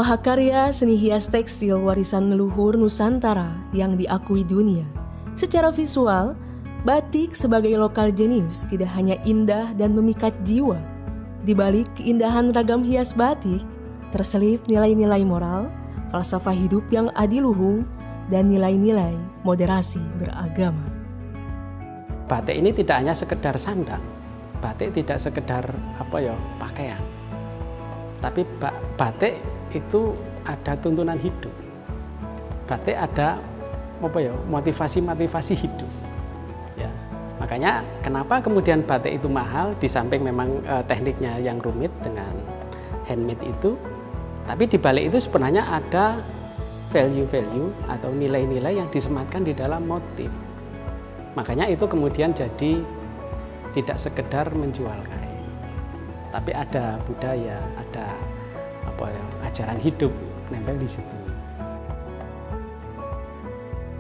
Mahakarya seni hias tekstil warisan leluhur Nusantara yang diakui dunia. Secara visual, batik sebagai lokal jenius tidak hanya indah dan memikat jiwa. Di balik keindahan ragam hias batik, terselip nilai-nilai moral, falsafah hidup yang adiluhung, dan nilai-nilai moderasi beragama. Batik ini tidak hanya sekedar sandang, batik tidak sekedar pakaian, tapi batik itu ada tuntunan hidup. Batik ada motivasi hidup. Ya, makanya kenapa kemudian batik itu mahal, di samping memang tekniknya yang rumit dengan handmade itu, tapi di balik itu sebenarnya ada value-value atau nilai-nilai yang disematkan di dalam motif. Makanya itu kemudian jadi tidak sekedar menjual kain, tapi ada budaya, ada ajaran hidup nempel di situ.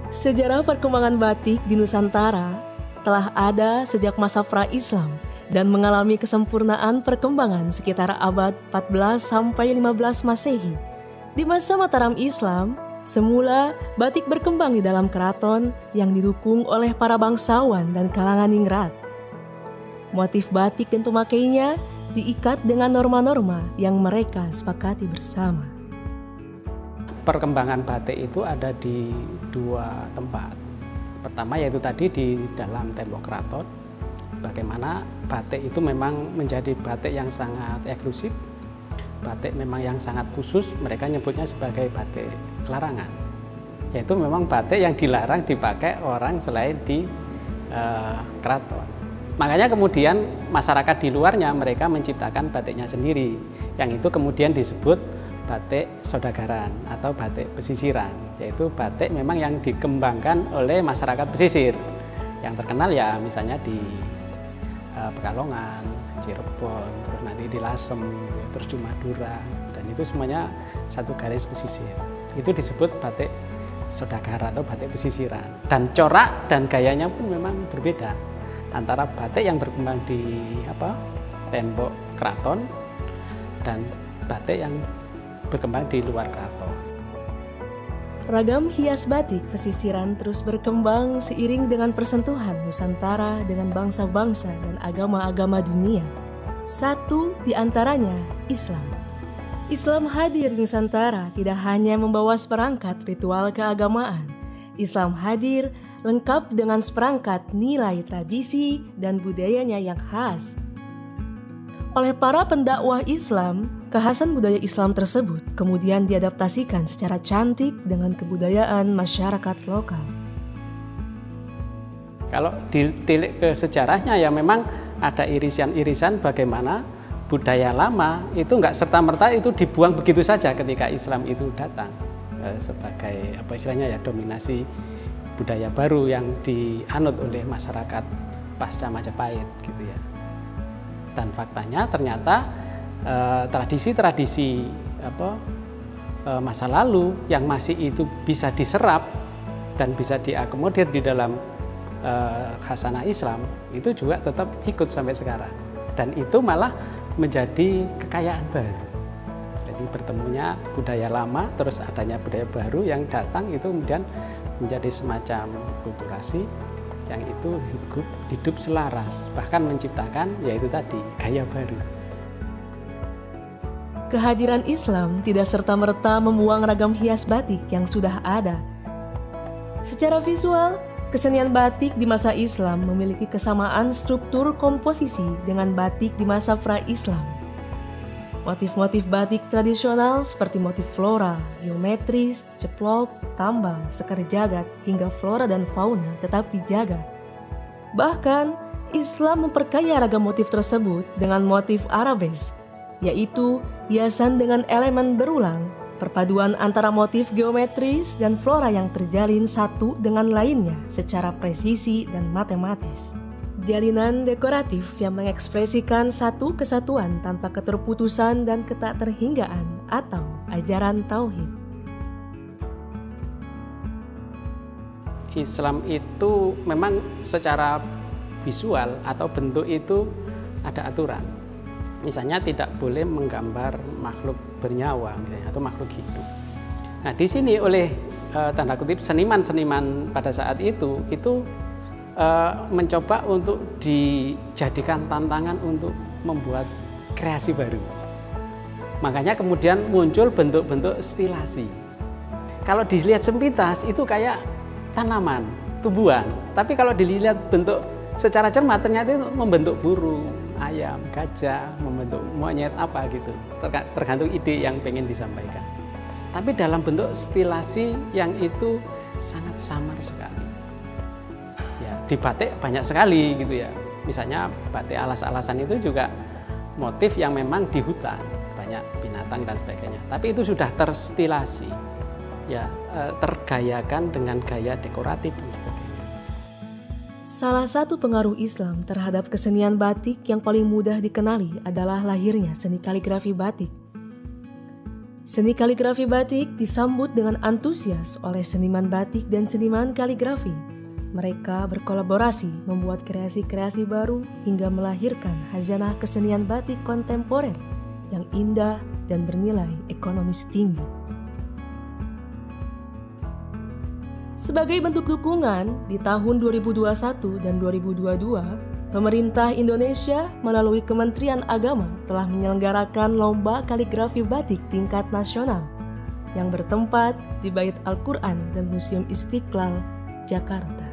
Sejarah perkembangan batik di Nusantara telah ada sejak masa pra-Islam dan mengalami kesempurnaan perkembangan sekitar abad 14 sampai 15 Masehi. Di masa Mataram Islam, semula batik berkembang di dalam keraton yang didukung oleh para bangsawan dan kalangan ningrat. Motif batik dan pemakainya diikat dengan norma-norma yang mereka sepakati bersama. Perkembangan batik itu ada di dua tempat. Pertama yaitu tadi di dalam tembok keraton, bagaimana batik itu memang menjadi batik yang sangat eksklusif, batik memang yang sangat khusus, mereka nyebutnya sebagai batik larangan. Yaitu memang batik yang dilarang dipakai orang selain di keraton. Makanya kemudian masyarakat di luarnya mereka menciptakan batiknya sendiri, yang itu kemudian disebut batik saudaгаran atau batik pesisiran, yaitu batik memang yang dikembangkan oleh masyarakat pesisir. Yang terkenal ya misalnya di Pekalongan, Cirebon, terus nanti di Lasem, terus di Madura, dan itu semuanya satu garis pesisir. Itu disebut batik saudagar atau batik pesisiran. Dan corak dan gayanya pun memang berbeda antara batik yang berkembang di tembok keraton dan batik yang berkembang di luar keraton. Ragam hias batik pesisiran terus berkembang seiring dengan persentuhan Nusantara dengan bangsa-bangsa dan agama-agama dunia. Satu di antaranya Islam. Islam hadir di Nusantara tidak hanya membawa seperangkat ritual keagamaan. Islam hadir lengkap dengan seperangkat nilai tradisi dan budayanya yang khas. Oleh para pendakwah Islam, kekhasan budaya Islam tersebut kemudian diadaptasikan secara cantik dengan kebudayaan masyarakat lokal. Kalau ditilik ke sejarahnya ya memang ada irisan-irisan bagaimana budaya lama itu nggak serta-merta itu dibuang begitu saja ketika Islam itu datang sebagai dominasi budaya baru yang dianut oleh masyarakat pasca Majapahit gitu ya. Dan faktanya ternyata tradisi-tradisi masa lalu yang masih itu bisa diserap dan bisa diakomodir di dalam khasanah Islam itu juga tetap ikut sampai sekarang, dan itu malah menjadi kekayaan baru. Jadi bertemunya budaya lama terus adanya budaya baru yang datang itu kemudian menjadi semacam kulturasi yang itu hidup selaras, bahkan menciptakan yaitu tadi gaya baru. Kehadiran Islam tidak serta-merta membuang ragam hias batik yang sudah ada. Secara visual, kesenian batik di masa Islam memiliki kesamaan struktur komposisi dengan batik di masa pra-Islam. Motif-motif batik tradisional seperti motif floral, geometris, ceplok, tambang, sekar jagad, hingga flora dan fauna tetap dijaga. Bahkan, Islam memperkaya ragam motif tersebut dengan motif arabes, yaitu hiasan dengan elemen berulang, perpaduan antara motif geometris dan flora yang terjalin satu dengan lainnya secara presisi dan matematis. Jalinan dekoratif yang mengekspresikan satu kesatuan tanpa keterputusan dan ketakterhinggaan atau ajaran tauhid. Islam itu memang secara visual atau bentuk itu ada aturan. Misalnya tidak boleh menggambar makhluk bernyawa misalnya atau makhluk hidup. Nah, di sini oleh tanda kutip seniman-seniman pada saat itu mencoba untuk dijadikan tantangan untuk membuat kreasi baru. Makanya kemudian muncul bentuk-bentuk stilasi. Kalau dilihat sepintas itu kayak tanaman, tumbuhan. Tapi kalau dilihat bentuk secara cermat ternyata itu membentuk burung, ayam, gajah, membentuk monyet apa gitu. Tergantung ide yang pengen disampaikan. Tapi dalam bentuk stilasi yang itu sangat samar sekali. Ya, di batik banyak sekali gitu ya. Misalnya batik alas-alasan itu juga motif yang memang di hutan, banyak binatang dan sebagainya. Tapi itu sudah terstilasi, ya, tergayakan dengan gaya dekoratif dan sebagainya. Salah satu pengaruh Islam terhadap kesenian batik yang paling mudah dikenali adalah lahirnya seni kaligrafi batik. Seni kaligrafi batik disambut dengan antusias oleh seniman batik dan seniman kaligrafi. Mereka berkolaborasi membuat kreasi-kreasi baru hingga melahirkan khazanah kesenian batik kontemporer yang indah dan bernilai ekonomis tinggi. Sebagai bentuk dukungan, di tahun 2021 dan 2022, pemerintah Indonesia melalui Kementerian Agama telah menyelenggarakan lomba kaligrafi batik tingkat nasional yang bertempat di Bait Al-Quran dan Museum Istiqlal, Jakarta.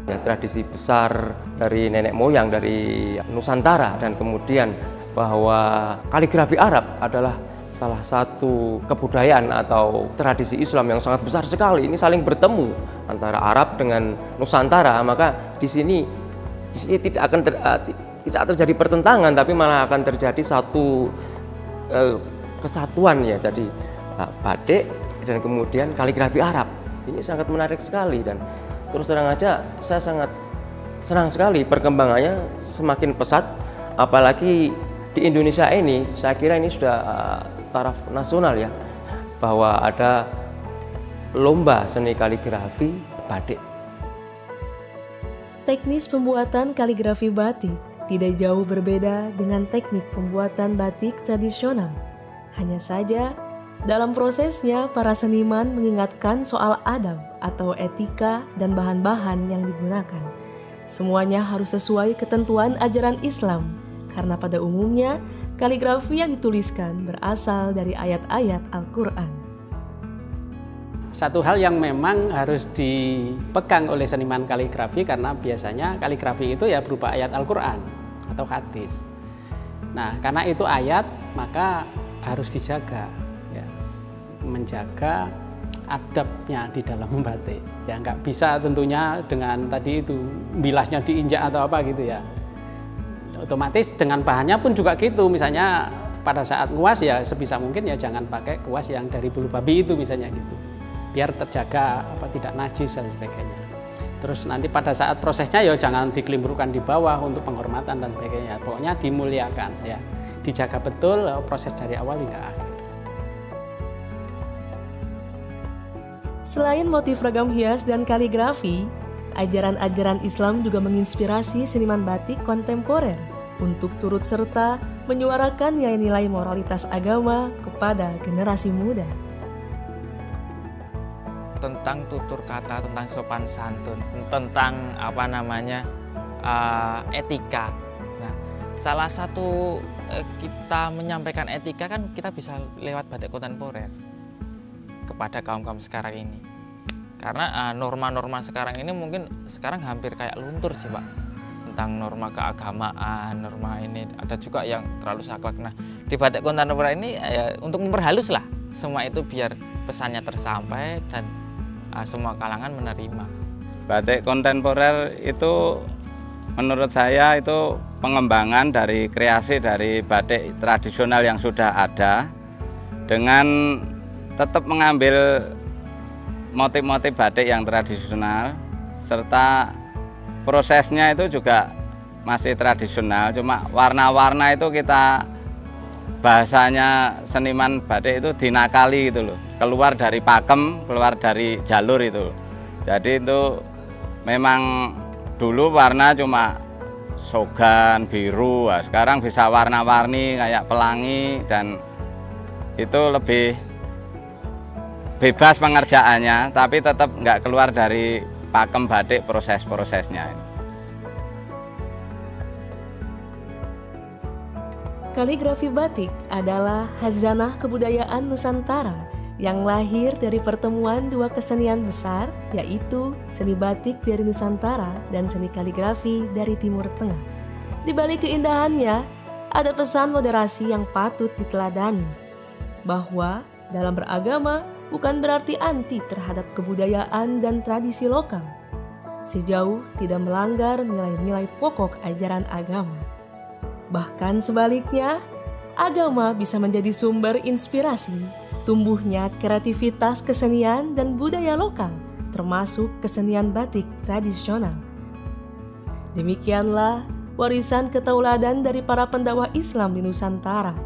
Ya, tradisi besar dari nenek moyang dari Nusantara, dan kemudian bahwa kaligrafi Arab adalah salah satu kebudayaan atau tradisi Islam yang sangat besar sekali. Ini saling bertemu antara Arab dengan Nusantara, maka di sini tidak terjadi pertentangan, tapi malah akan terjadi satu kesatuan ya. Jadi batik dan kemudian kaligrafi Arab ini sangat menarik sekali, dan terus terang aja saya sangat senang sekali perkembangannya semakin pesat, apalagi di Indonesia ini. Saya kira ini sudah taraf nasional ya, bahwa ada lomba seni kaligrafi batik. Teknis pembuatan kaligrafi batik tidak jauh berbeda dengan teknik pembuatan batik tradisional. Hanya saja, dalam prosesnya para seniman mengingatkan soal adab atau etika dan bahan-bahan yang digunakan. Semuanya harus sesuai ketentuan ajaran Islam, karena pada umumnya kaligrafi yang dituliskan berasal dari ayat-ayat Al-Quran. Satu hal yang memang harus dipegang oleh seniman kaligrafi, karena biasanya kaligrafi itu ya berupa ayat Al-Quran atau hadis. Nah, karena itu ayat, maka harus dijaga, ya, menjaga adabnya di dalam membatik. Ya, nggak bisa tentunya dengan tadi itu bilasnya diinjak atau apa gitu ya. Otomatis dengan bahannya pun juga gitu. Misalnya pada saat nguas ya sebisa mungkin ya jangan pakai kuas yang dari bulu babi itu misalnya gitu, biar terjaga tidak najis dan sebagainya. Terus nanti pada saat prosesnya ya jangan dikelimburkan di bawah untuk penghormatan dan sebagainya. Pokoknya dimuliakan ya, dijaga betul proses dari awal hingga akhir. Selain motif ragam hias dan kaligrafi, ajaran-ajaran Islam juga menginspirasi seniman batik kontemporer untuk turut serta menyuarakan nilai-nilai moralitas agama kepada generasi muda. Tentang tutur kata, tentang sopan santun, tentang etika. Nah, salah satu kita menyampaikan etika kan kita bisa lewat batik kontemporer kepada kaum-kaum sekarang ini. Karena norma-norma sekarang ini mungkin sekarang hampir kayak luntur sih Pak, tentang norma keagamaan, norma ini ada juga yang terlalu saklek. Nah, di batik kontemporer ini untuk memperhalus lah semua itu biar pesannya tersampai dan semua kalangan menerima. Batik kontemporer itu menurut saya itu pengembangan dari kreasi dari batik tradisional yang sudah ada, dengan tetap mengambil motif-motif batik yang tradisional, serta prosesnya itu juga masih tradisional, cuma warna-warna itu kita, bahasanya seniman batik itu dinakali gitu loh, keluar dari pakem, keluar dari jalur itu. Jadi itu memang dulu warna cuma sogan, biru. Nah, sekarang bisa warna-warni kayak pelangi, dan itu lebih bebas pengerjaannya, tapi tetap nggak keluar dari pakem batik proses-prosesnya. Kaligrafi batik adalah khazanah kebudayaan Nusantara yang lahir dari pertemuan dua kesenian besar, yaitu seni batik dari Nusantara dan seni kaligrafi dari Timur Tengah. Di balik keindahannya, ada pesan moderasi yang patut diteladani, bahwa dalam beragama bukan berarti anti terhadap kebudayaan dan tradisi lokal, sejauh tidak melanggar nilai-nilai pokok ajaran agama. Bahkan sebaliknya, agama bisa menjadi sumber inspirasi tumbuhnya kreativitas kesenian dan budaya lokal, termasuk kesenian batik tradisional. Demikianlah warisan ketauladan dari para pendakwah Islam di Nusantara.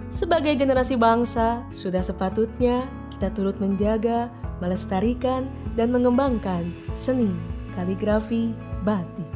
Sebagai generasi bangsa, sudah sepatutnya kita turut menjaga, melestarikan, dan mengembangkan seni kaligrafi batik.